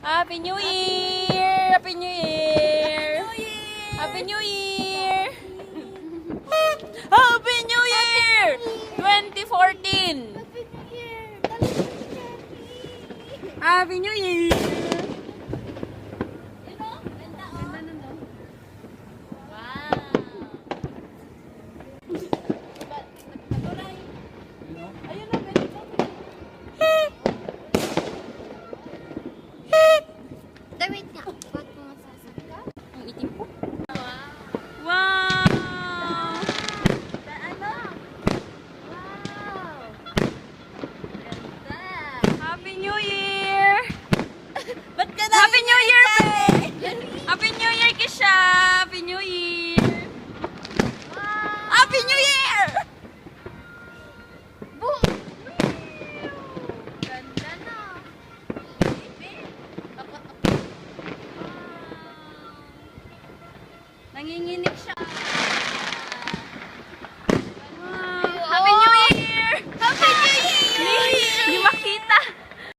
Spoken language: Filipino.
Happy New Year! Happy New Year! Happy New Year! Happy New Year! 2014! Happy New Year! Wait nga. Ba't mo masasaka? Ang itim po. Wow! Ano? Wow! Ganda! Happy New Year! Ba't ka Happy New Year, babe! Happy New Year, Kisha! Happy New Year! Wow! Happy New Year! Ganda na! Nanginginig siya.